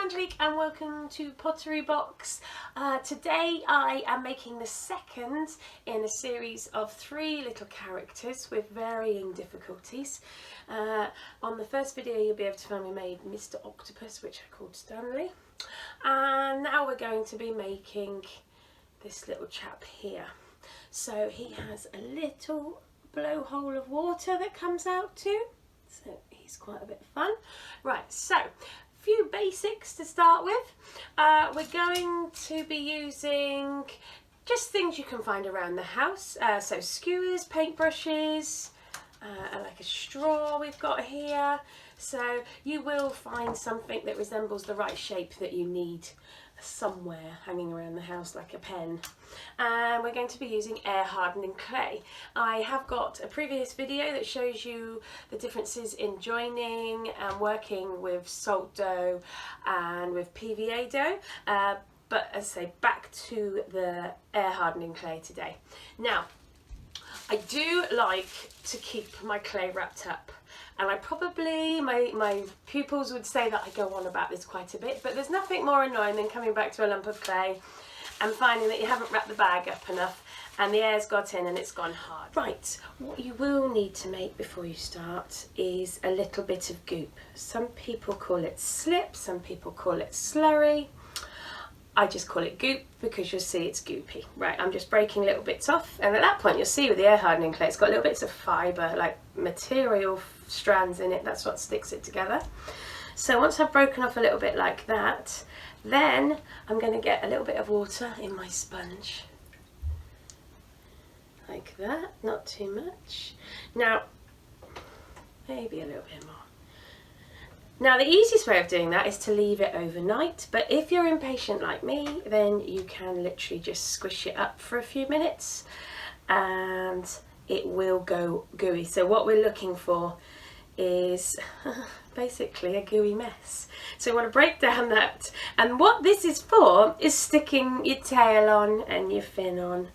Angelique and welcome to Pottery Box. Today I am making the second in a series of 3 little characters with varying difficulties. On the first video you'll be able to find we made Mr. Octopus, which I called Stanley. And now we're going to be making this little chap here. So he has a little blowhole of water that comes out too. So he's quite a bit of fun. Right, so few basics to start with. We're going to be using just things you can find around the house. So skewers, paintbrushes, like a straw we've got here. So you will find something that resembles the right shape that you need somewhere hanging around the house, like a pen. And we're going to be using air hardening clay. I have got a previous video that shows you the differences in joining and working with salt dough and with PVA dough, but as I say, back to the air hardening clay today. Now, I do like to keep my clay wrapped up. And I probably, my pupils would say that I go on about this quite a bit, but there's nothing more annoying than coming back to a lump of clay and finding that you haven't wrapped the bag up enough and the air's got in and it's gone hard. Right, what you will need to make before you start is a little bit of goop. Some people call it slip, some people call it slurry. I just call it goop because you'll see it's goopy. Right, I'm just breaking little bits off, and at that point you'll see with the air hardening clay it's got little bits of fibre, like material strands in it. That's what sticks it together. So once I've broken off a little bit like that, then I'm going to get a little bit of water in my sponge. Like that, not too much. Now, maybe a little bit more. Now the easiest way of doing that is to leave it overnight, but if you're impatient like me, then you can literally just squish it up for a few minutes and it will go gooey. So what we're looking for is basically a gooey mess. So you want to break down that, and what this is for is sticking your tail on and your fin on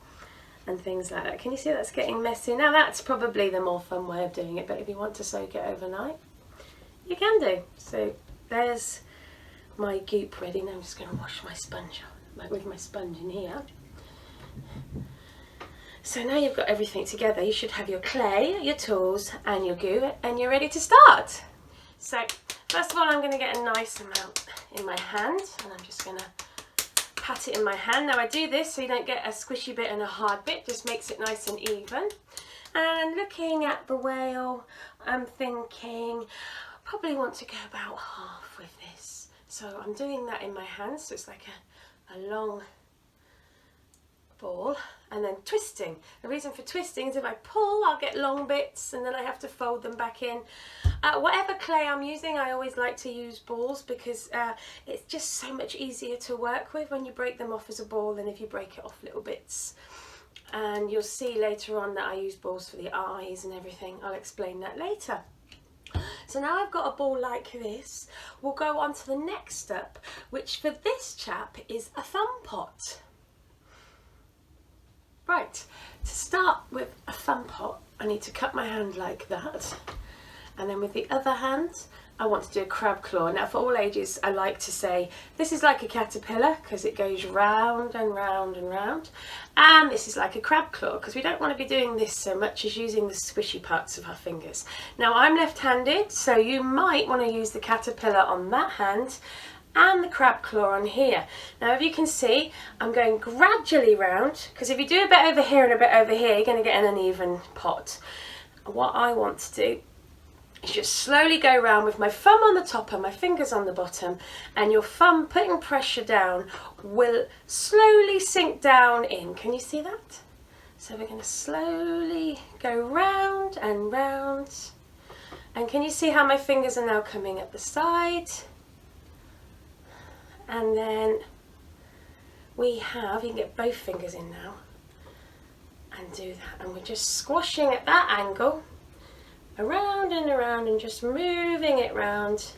and things like that. Can you see that's getting messy? Now that's probably the more fun way of doing it, but if you want to soak it overnight, you can do. So there's my goop ready. Now I'm just going to wash my sponge with my sponge in here. So now you've got everything together, you should have your clay, your tools and your goo, and you're ready to start. So first of all I'm going to get a nice amount in my hand, and I'm just going to pat it in my hand. Now I do this so you don't get a squishy bit and a hard bit, just makes it nice and even. And looking at the whale, I'm thinking probably want to go about half with this. So I'm doing that in my hand, so it's like a long ball, and then twisting. The reason for twisting is if I pull I'll get long bits and then I have to fold them back in. Whatever clay I'm using, I always like to use balls because it's just so much easier to work with when you break them off as a ball than if you break it off little bits. And you'll see later on that I use balls for the eyes and everything. I'll explain that later. So now I've got a ball like this, we'll go on to the next step, which for this chap is a thumb pot. Right, to start with a thumb pot, I need to cut my hand like that, and then with the other hand I want to do a crab claw. Now for all ages I like to say this is like a caterpillar because it goes round and round and round, and this is like a crab claw because we don't want to be doing this so much as using the squishy parts of our fingers. Now I'm left-handed, so you might want to use the caterpillar on that hand and the crab claw on here. Now if you can see I'm going gradually round, because if you do a bit over here and a bit over here you're going to get an uneven pot. What I want to do is just slowly go round with my thumb on the top and my fingers on the bottom, and your thumb putting pressure down will slowly sink down in. Can you see that? So we're going to slowly go round and round, and can you see how my fingers are now coming up the side? And then we have, you can get both fingers in now and do that, and we're just squashing at that angle around and around and just moving it round.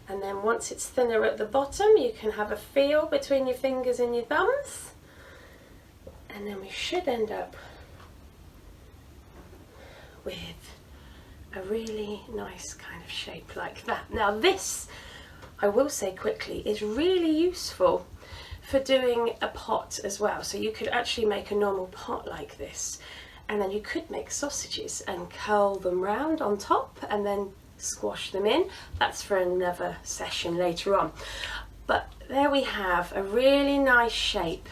And then once it's thinner at the bottom you can have a feel between your fingers and your thumbs, and then we should end up with a really nice kind of shape like that. Now this I will say quickly, is really useful for doing a pot as well. So you could actually make a normal pot like this, and then you could make sausages and curl them round on top and then squash them in. That's for another session later on. But there we have a really nice shape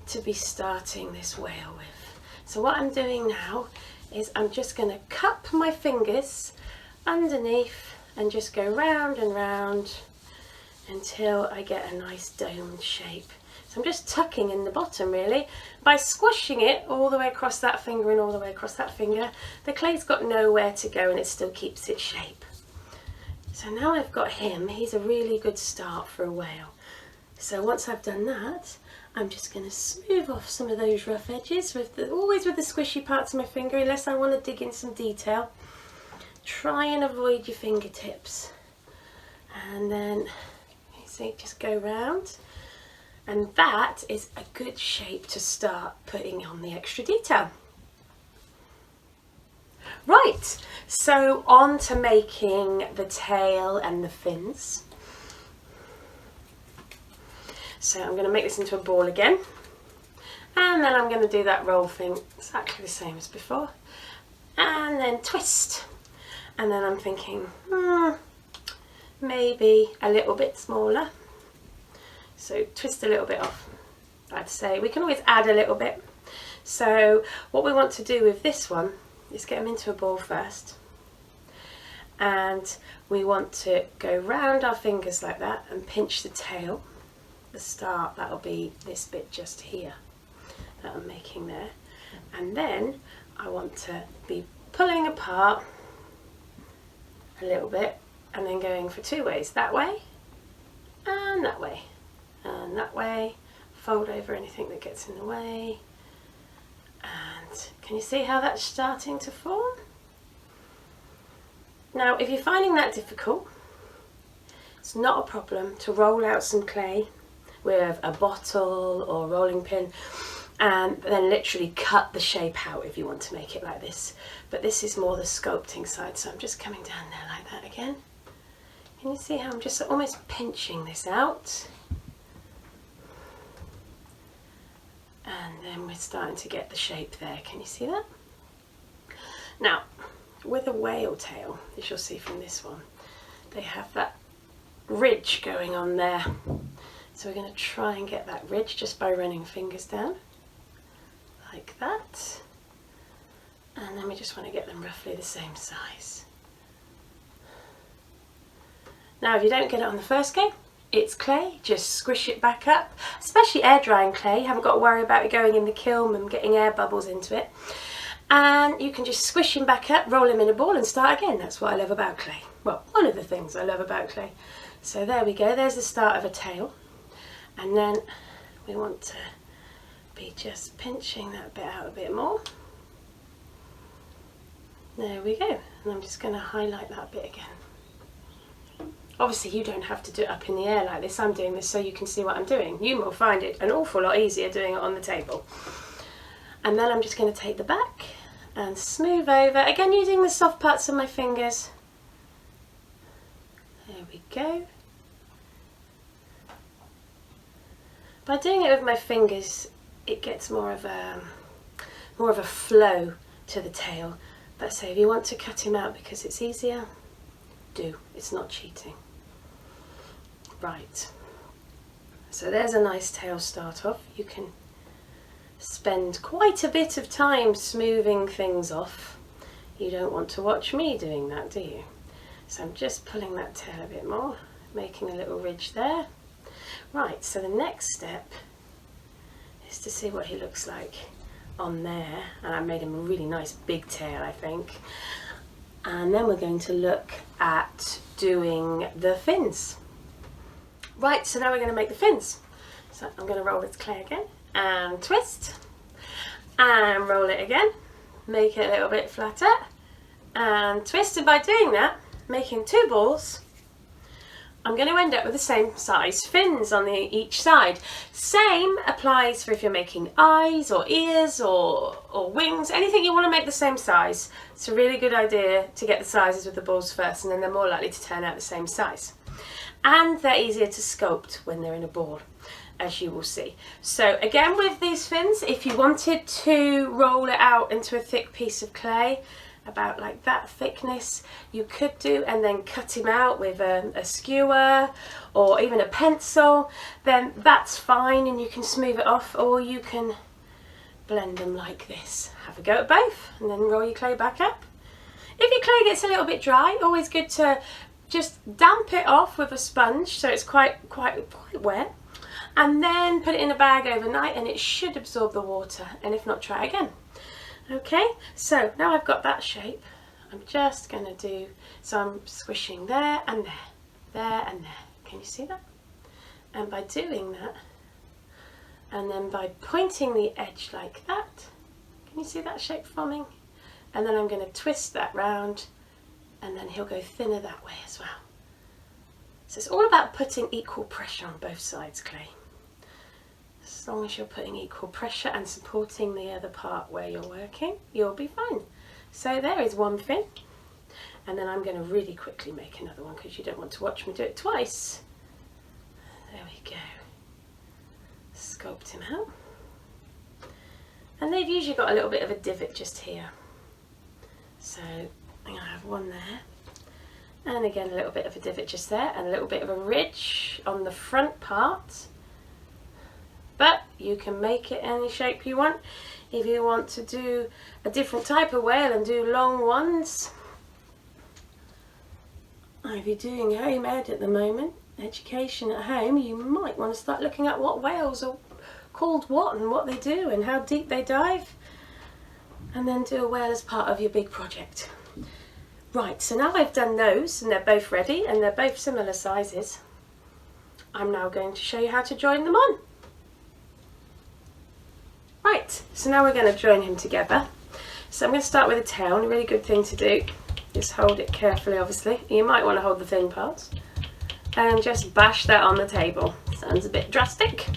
to be starting this whale with. So what I'm doing now is I'm just going to cup my fingers underneath and just go round and round until I get a nice domed shape. So I'm just tucking in the bottom really. By squashing it all the way across that finger and all the way across that finger, the clay's got nowhere to go and it still keeps its shape. So now I've got him, he's a really good start for a whale. So once I've done that, I'm just going to smooth off some of those rough edges, always with the squishy parts of my finger, unless I want to dig in some detail. Try and avoid your fingertips. And then, you see, just go round. And that is a good shape to start putting on the extra detail. Right, so on to making the tail and the fins. So I'm going to make this into a ball again, and then I'm going to do that roll thing exactly the same as before, and then twist. And then I'm thinking, maybe a little bit smaller. So twist a little bit off. I'd say we can always add a little bit. So what we want to do with this one is get them into a ball first, and we want to go round our fingers like that and pinch the tail. The start, that'll be this bit just here that I'm making there, and then I want to be pulling apart a little bit and then going for two ways, that way and that way and that way. Fold over anything that gets in the way, and can you see how that's starting to form? Now if you're finding that difficult, it's not a problem to roll out some clay with a bottle or rolling pin and then literally cut the shape out if you want to make it like this. But this is more the sculpting side, so I'm just coming down there like that again. Can you see how I'm just almost pinching this out? And then we're starting to get the shape there. Can you see that? Now, with a whale tail, as you'll see from this one, they have that ridge going on there. So we're going to try and get that ridge just by running fingers down, like that. And then we just want to get them roughly the same size. Now if you don't get it on the first go, it's clay, just squish it back up. Especially air drying clay, you haven't got to worry about it going in the kiln and getting air bubbles into it. And you can just squish him back up, roll him in a ball and start again. That's what I love about clay. Well, one of the things I love about clay. So there we go, there's the start of a tail. And then we want to be just pinching that bit out a bit more. There we go. And I'm just going to highlight that bit again. Obviously you don't have to do it up in the air like this. I'm doing this so you can see what I'm doing. You will find it an awful lot easier doing it on the table. And then I'm just going to take the back and smooth over. Again using the soft parts of my fingers. There we go. By doing it with my fingers, it gets more of a flow to the tail. But say if you want to cut him out because it's easier, do. It's not cheating. Right. So there's a nice tail start off. You can spend quite a bit of time smoothing things off. You don't want to watch me doing that, do you? So I'm just pulling that tail a bit more, making a little ridge there. Right, so the next step is to see what he looks like on there. And I made him a really nice big tail, I think. And then we're going to look at doing the fins. Right, so now we're going to make the fins. So I'm going to roll this clay again and twist and roll it again. Make it a little bit flatter and twist. And by doing that, making two balls, I'm going to end up with the same size fins on each side. Same applies for if you're making eyes or ears or wings, anything you want to make the same size. It's a really good idea to get the sizes with the balls first, and then they're more likely to turn out the same size. and they're easier to sculpt when they're in a ball, as you will see. So again, with these fins, if you wanted to roll it out into a thick piece of clay, about like that thickness, you could do, and then cut him out with a skewer or even a pencil, then that's fine and you can smooth it off, or you can blend them like this. Have a go at both and then roll your clay back up. If your clay gets a little bit dry, always good to just damp it off with a sponge so it's quite wet, and then put it in a bag overnight and it should absorb the water, and if not, try again. Okay, so now I've got that shape, I'm just going to do, so I'm squishing there and there, there and there. Can you see that? And by doing that, and then by pointing the edge like that, can you see that shape forming? And then I'm going to twist that round, and then he'll go thinner that way as well. So it's all about putting equal pressure on both sides, clay. As long as you're putting equal pressure and supporting the other part where you're working, you'll be fine. So there is one fin, and then I'm going to really quickly make another one because you don't want to watch me do it twice. There we go. Sculpt him out. And they've usually got a little bit of a divot just here. So I'm going to have one there, and again a little bit of a divot just there, and a little bit of a ridge on the front part. But you can make it any shape you want. If you want to do a different type of whale and do long ones, or if you're doing home ed at the moment, education at home, you might want to start looking at what whales are called what and what they do and how deep they dive, and then do a whale as part of your big project. Right, so now I've done those and they're both ready and they're both similar sizes, I'm now going to show you how to join them on. Right, so now we're going to join him together. So I'm going to start with a tail, and a really good thing to do is hold it carefully, obviously. You might want to hold the thin parts and just bash that on the table. Sounds a bit drastic,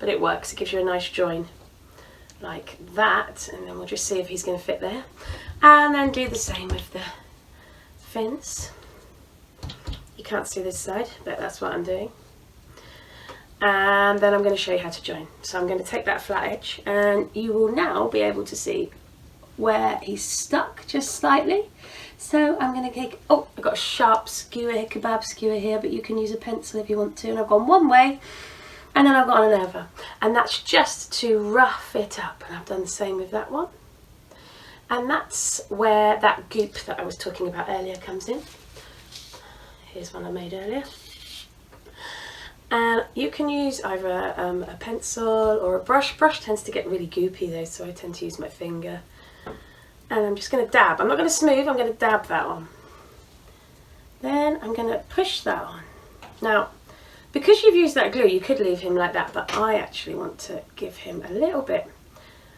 but it works. It gives you a nice join like that, and then we'll just see if he's going to fit there. And then do the same with the fins. You can't see this side, but that's what I'm doing. And then I'm going to show you how to join. So I'm going to take that flat edge, and you will now be able to see where he's stuck just slightly. So I'm going to take, oh, I've got a sharp skewer here, kebab skewer here, but you can use a pencil if you want to. And I've gone one way, and then I've gone another, and that's just to rough it up. And I've done the same with that one. And that's where that goop that I was talking about earlier comes in. Here's one I made earlier. And you can use either a pencil or a brush. Brush tends to get really goopy though, so I tend to use my finger. And I'm just going to dab. I'm not going to smooth, I'm going to dab that on. Then I'm going to push that on. Now, because you've used that glue, you could leave him like that, but I actually want to give him a little bit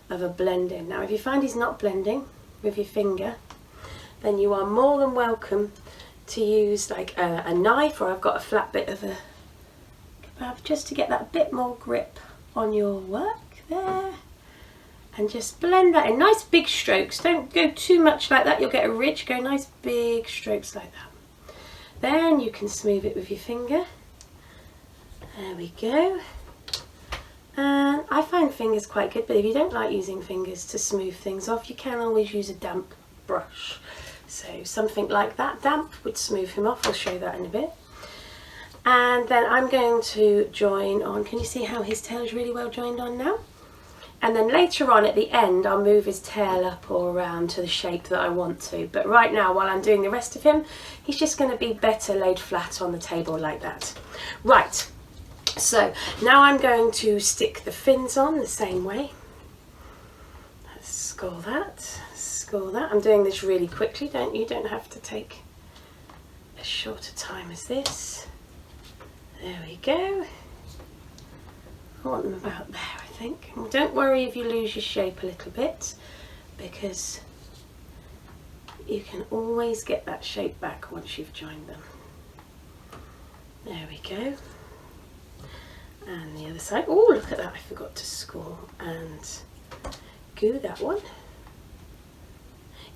of a blend in. Now, if you find he's not blending with your finger, then you are more than welcome to use like a knife, or I've got a flat bit of a just to get that bit more grip on your work there, and just blend that in. Nice big strokes, don't go too much like that, you'll get a ridge. Go nice big strokes like that. Then you can smooth it with your finger. There we go. And I find fingers quite good, but if you don't like using fingers to smooth things off, you can always use a damp brush. So something like that, damp, would smooth him off. I'll show you that in a bit. And then I'm going to join on, can you see how his tail is really well joined on now? And then later on at the end, I'll move his tail up or around to the shape that I want to. But right now, while I'm doing the rest of him, he's just going to be better laid flat on the table like that. Right, so now I'm going to stick the fins on the same way. Let's score that, score that. I'm doing this really quickly, you don't have to take as short a time as this. There we go. I want them about there, I think. And don't worry if you lose your shape a little bit, because you can always get that shape back once you've joined them. There we go. And the other side. Oh, look at that, I forgot to score and glue that one.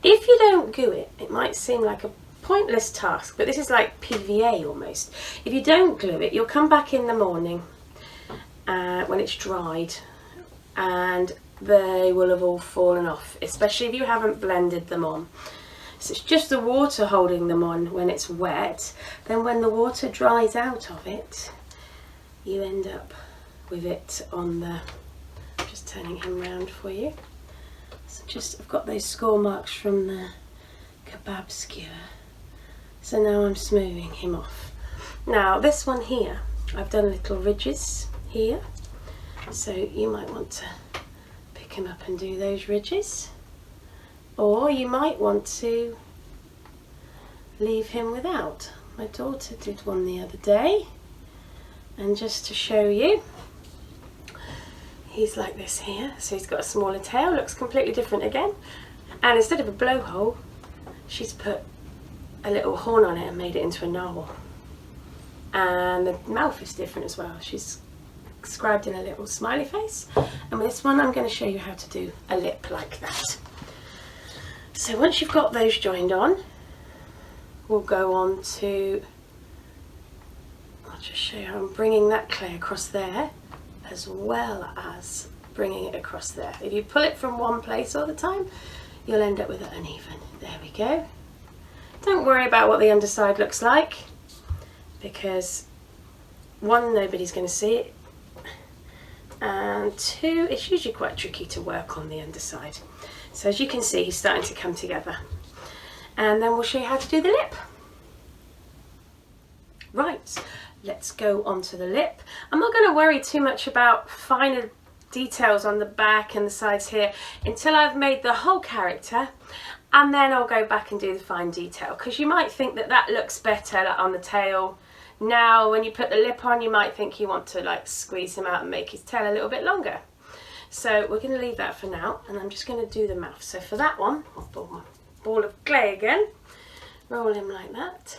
If you don't glue it, it might seem like a pointless task, but this is like PVA almost. If you don't glue it, you'll come back in the morning when it's dried and they will have all fallen off, especially if you haven't blended them on. So it's just the water holding them on when it's wet. Then when the water dries out of it, you end up with it on the, I'm just turning him round for you. So just, I've got those score marks from the kebab skewer. So now I'm smoothing him off. Now this one here, I've done little ridges here. So you might want to pick him up and do those ridges. Or you might want to leave him without. My daughter did one the other day. And just to show you, he's like this here. So he's got a smaller tail, looks completely different again. And instead of a blowhole, she's put a little horn on it and made it into a narwhal. And the mouth is different as well. She's scribed in a little smiley face. And with this one, I'm going to show you how to do a lip like that. So once you've got those joined on, we'll go on to, I'll just show you how I'm bringing that clay across there, as well as bringing it across there. If you pull it from one place all the time, you'll end up with it uneven. There we go. Don't worry about what the underside looks like, because one, nobody's going to see it, and two, it's usually quite tricky to work on the underside. So as you can see, he's starting to come together. And then we'll show you how to do the lip. Right, let's go on to the lip. I'm not going to worry too much about finer details on the back and the sides here until I've made the whole character, and then I'll go back and do the fine detail, because you might think that that looks better, like on the tail. Now when you put the lip on, you might think you want to like squeeze him out and make his tail a little bit longer. So we're going to leave that for now, and I'm just going to do the mouth. So for that one, I'll pull my ball of clay again, roll him like that,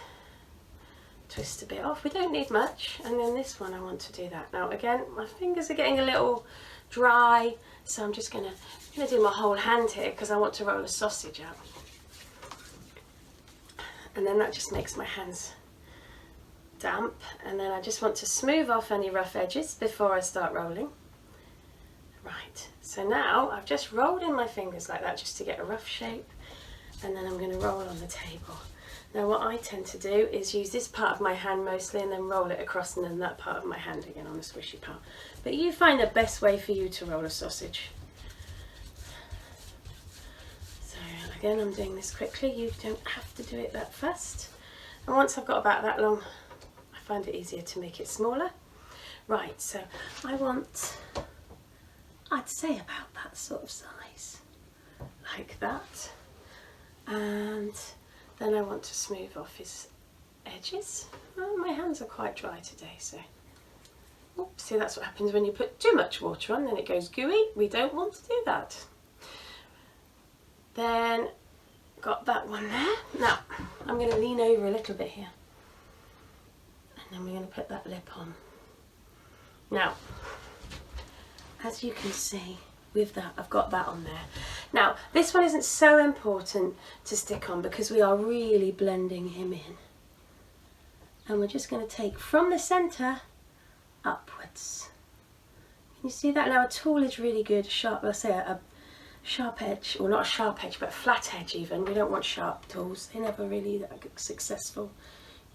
twist a bit off. We don't need much. And then this one, I want to do that. Now again, my fingers are getting a little dry, so I'm just going to do my whole hand here, because I want to roll a sausage out. And then that just makes my hands damp, and then I just want to smooth off any rough edges before I start rolling. Right, so now I've just rolled in my fingers like that just to get a rough shape, and then I'm going to roll on the table. Now what I tend to do is use this part of my hand mostly, and then roll it across, and then that part of my hand again on the squishy part. But you find the best way for you to roll a sausage. So again, I'm doing this quickly. You don't have to do it that fast. And once I've got about that long, I find it easier to make it smaller. Right, so I want, I'd say about that sort of size, like that. And then I want to smooth off his edges. Well, my hands are quite dry today, so. Oops, see, that's what happens when you put too much water on, then it goes gooey. We don't want to do that. Then, got that one there. Now, I'm going to lean over a little bit here. And then we're going to put that lip on. Now, as you can see, with that, I've got that on there. Now, this one isn't so important to stick on because we are really blending him in. And we're just going to take from the centre upwards. Can you see that? Now, a tool is really good, sharp, let's say a sharp edge, or not a sharp edge, but a flat edge even. We don't want sharp tools. They're never really that successful.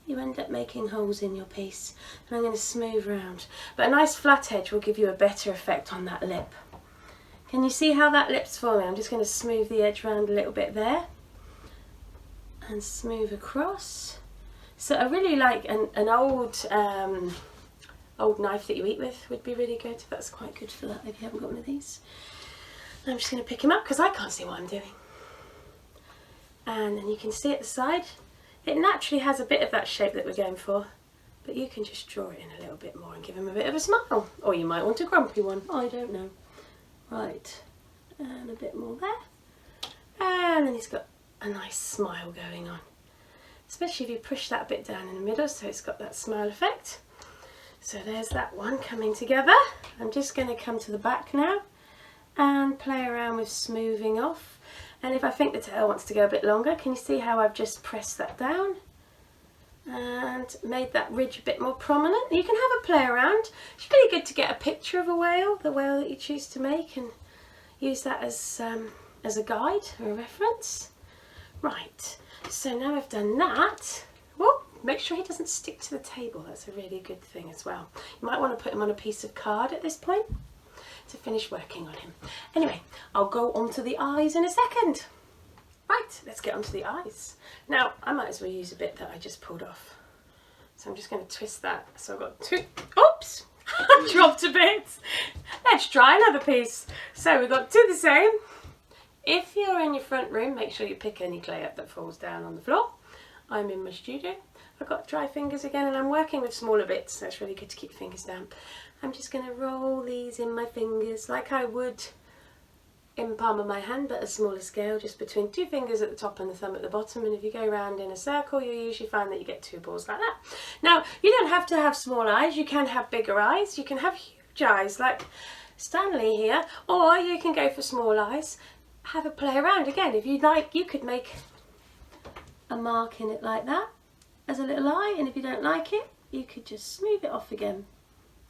You end up making holes in your piece. And I'm going to smooth round. But a nice flat edge will give you a better effect on that lip. Can you see how that lip's forming? I'm just going to smooth the edge round a little bit there. And smooth across. So I really like an old knife that you eat with would be really good. That's quite good for that if you haven't got one of these. And I'm just going to pick him up because I can't see what I'm doing. And then you can see at the side, it naturally has a bit of that shape that we're going for, but you can just draw it in a little bit more and give him a bit of a smile. Or you might want a grumpy one, I don't know. Right, and a bit more there. And then he's got a nice smile going on. Especially if you push that bit down in the middle so it's got that smile effect. So there's that one coming together. I'm just going to come to the back now and play around with smoothing off. And if I think the tail wants to go a bit longer, can you see how I've just pressed that down and made that ridge a bit more prominent? You can have a play around. It's really good to get a picture of a whale, the whale that you choose to make, and use that as a guide or a reference. Right, so now I've done that. Well, make sure he doesn't stick to the table. That's a really good thing as well. You might want to put him on a piece of card at this point to finish working on him. Anyway, I'll go on to the eyes in a second. Right, let's get onto the eyes. Now, I might as well use a bit that I just pulled off. So I'm just going to twist that. So I've got two, oops, I dropped a bit. Let's try another piece. So we've got two the same. If you're in your front room, make sure you pick any clay up that falls down on the floor. I'm in my studio. I've got dry fingers again, and I'm working with smaller bits, so it's really good to keep your fingers down. I'm just going to roll these in my fingers like I would in the palm of my hand, but a smaller scale, just between two fingers at the top and the thumb at the bottom. And if you go around in a circle, you'll usually find that you get two balls like that. Now, you don't have to have small eyes. You can have bigger eyes. You can have huge eyes like Stanley here, or you can go for small eyes. Have a play around. Again, if you'd like, you could make a mark in it like that as a little eye, and if you don't like it, you could just smooth it off again.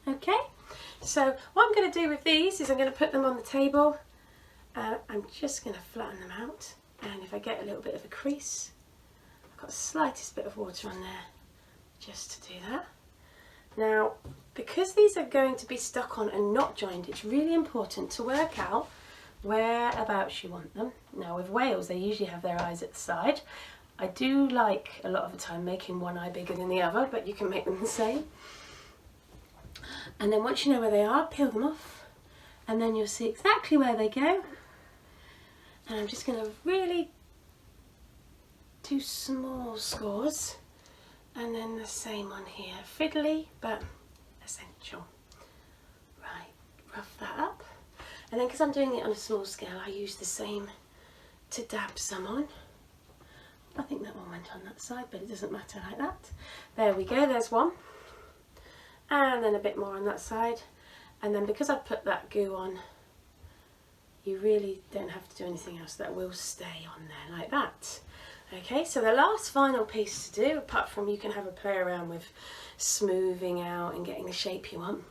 Okay, so what I'm going to do with these is I'm going to put them on the table. I'm just going to flatten them out, and if I get a little bit of a crease, I've got the slightest bit of water on there just to do that. Now, because these are going to be stuck on and not joined, it's really important to work out whereabouts you want them. Now with whales, they usually have their eyes at the side. I do like a lot of the time making one eye bigger than the other, but you can make them the same. And then once you know where they are, peel them off, and then you'll see exactly where they go. And I'm just going to really do small scores, and then the same on here. Fiddly, but essential. Right, rough that up. And then because I'm doing it on a small scale, I use the same to dab some on. I think that one went on that side, but it doesn't matter like that. There we go, there's one. And then a bit more on that side. And then because I've put that goo on, you really don't have to do anything else. That will stay on there like that. Okay, so the last final piece to do, apart from you can have a play around with smoothing out and getting the shape you want,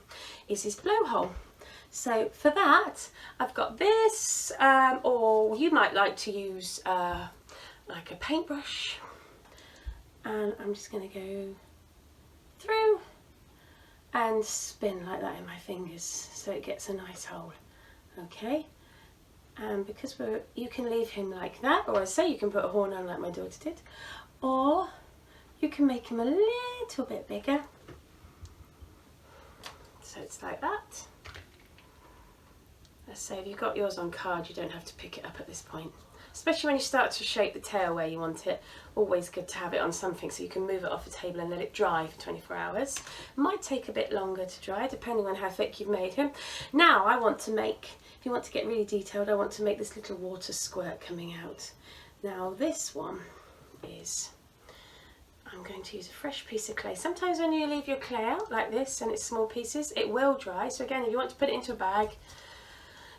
is this blowhole. So for that, I've got this, or you might like to use like a paintbrush, and I'm just going to go through and spin like that in my fingers so it gets a nice hole. Okay, and because you can leave him like that, or I say you can put a horn on like my daughter did, or you can make him a little bit bigger, so it's like that. So if you've got yours on card, you don't have to pick it up at this point. Especially when you start to shape the tail where you want it, always good to have it on something so you can move it off the table and let it dry for 24 hours. It might take a bit longer to dry, depending on how thick you've made him. Now I want to make, if you want to get really detailed, I want to make this little water squirt coming out. Now this one is, I'm going to use a fresh piece of clay. Sometimes when you leave your clay out like this and it's small pieces, it will dry. So again, if you want to put it into a bag,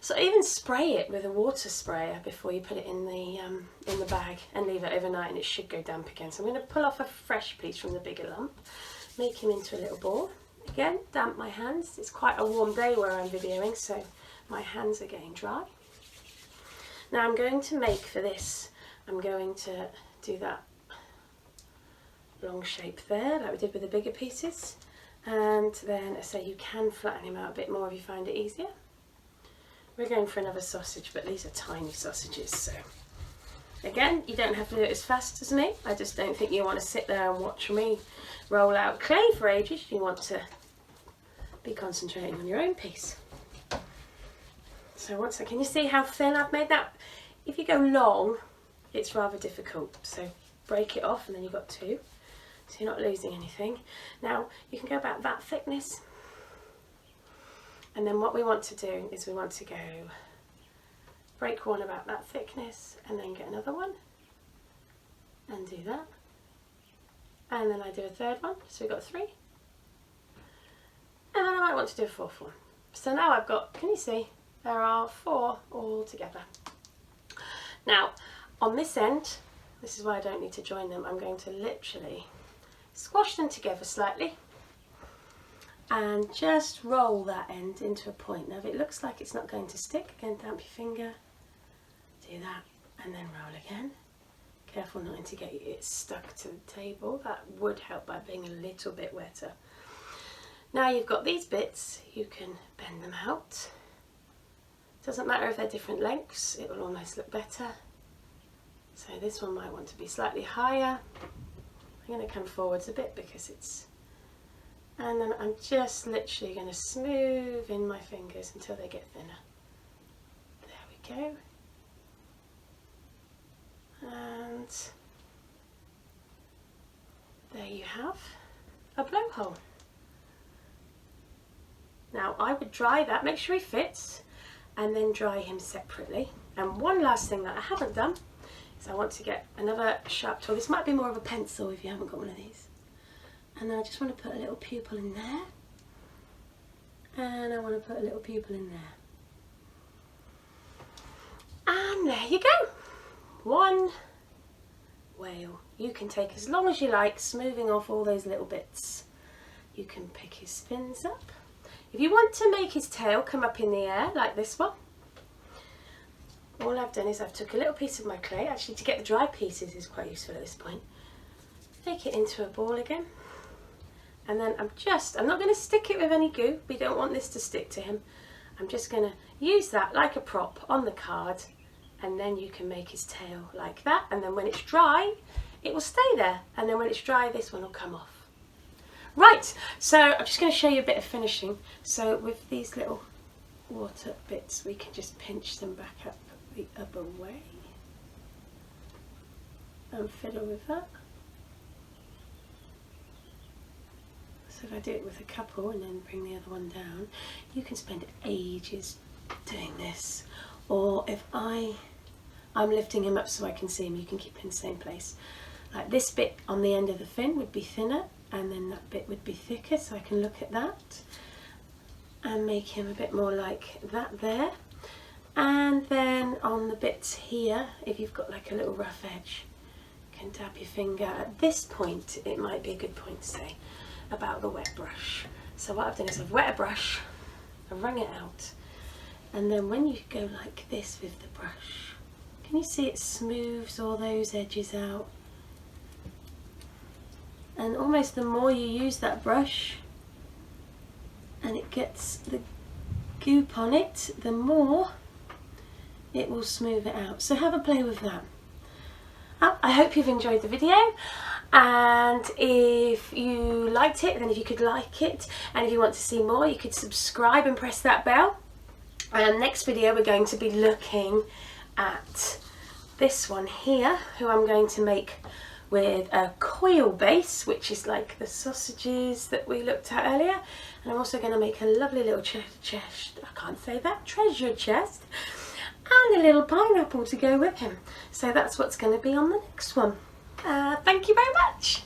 so even spray it with a water sprayer before you put it in the bag and leave it overnight, and it should go damp again. So I'm going to pull off a fresh piece from the bigger lump, make him into a little ball. Again, damp my hands. It's quite a warm day where I'm videoing, so my hands are getting dry. Now I'm going to make for this, I'm going to do that long shape there like we did with the bigger pieces, and then I say you can flatten him out a bit more if you find it easier. We're going for another sausage, but these are tiny sausages, so again, you don't have to do it as fast as me. I just don't think you want to sit there and watch me roll out clay for ages. You want to be concentrating on your own piece. So once again, can you see how thin I've made that? If you go long, it's rather difficult. So break it off, and then you've got two, so you're not losing anything. Now you can go about that thickness. And then what we want to do is we want to go break one about that thickness, and then get another one and do that. And then I do a third one, so we've got three. And then I might want to do a fourth one. So now I've got, can you see, there are four all together. Now on this end, this is why I don't need to join them, I'm going to literally squash them together slightly and just roll that end into a point. Now if it looks like it's not going to stick, again damp your finger, do that and then roll again. Careful not to get it stuck to the table, that would help by being a little bit wetter. Now you've got these bits, you can bend them out. Doesn't matter if they're different lengths, it will almost look better. So this one might want to be slightly higher. I'm going to come forwards a bit because it's, and then I'm just literally going to smooth in my fingers until they get thinner. There we go. And there you have a blowhole. Now I would dry that, make sure he fits, and then dry him separately. And one last thing that I haven't done is I want to get another sharp tool. This might be more of a pencil if you haven't got one of these. And then I just want to put a little pupil in there. And I want to put a little pupil in there. And there you go. One whale. You can take as long as you like, smoothing off all those little bits. You can pick his fins up. If you want to make his tail come up in the air, like this one, all I've done is I've took a little piece of my clay, actually to get the dry pieces is quite useful at this point. Make it into a ball again. And then I'm not going to stick it with any goo, we don't want this to stick to him. I'm just going to use that like a prop on the card, and then you can make his tail like that, and then when it's dry, it will stay there, and then when it's dry, this one will come off. Right, so I'm just going to show you a bit of finishing. So with these little water bits, we can just pinch them back up the other way and fiddle with that. So if I do it with a couple and then bring the other one down, you can spend ages doing this. Or if I'm lifting him up so I can see him, you can keep him in the same place. Like this bit on the end of the fin would be thinner, and then that bit would be thicker, so I can look at that and make him a bit more like that there. And then on the bits here, if you've got like a little rough edge, you can dab your finger. At this point, it might be a good point to say about the wet brush. So what I've done is I've wet a brush, I've wrung it out, and then when you go like this with the brush, can you see it smooths all those edges out? And almost the more you use that brush and it gets the goop on it, the more it will smooth it out. So have a play with that. I hope you've enjoyed the video, and if you liked it, then if you could like it, and if you want to see more, you could subscribe and press that bell. And next video we're going to be looking at this one here, who I'm going to make with a coil base, which is like the sausages that we looked at earlier. And I'm also going to make a lovely little chest, I can't say that, treasure chest, and a little pineapple to go with him. So that's what's going to be on the next one. Thank you very much.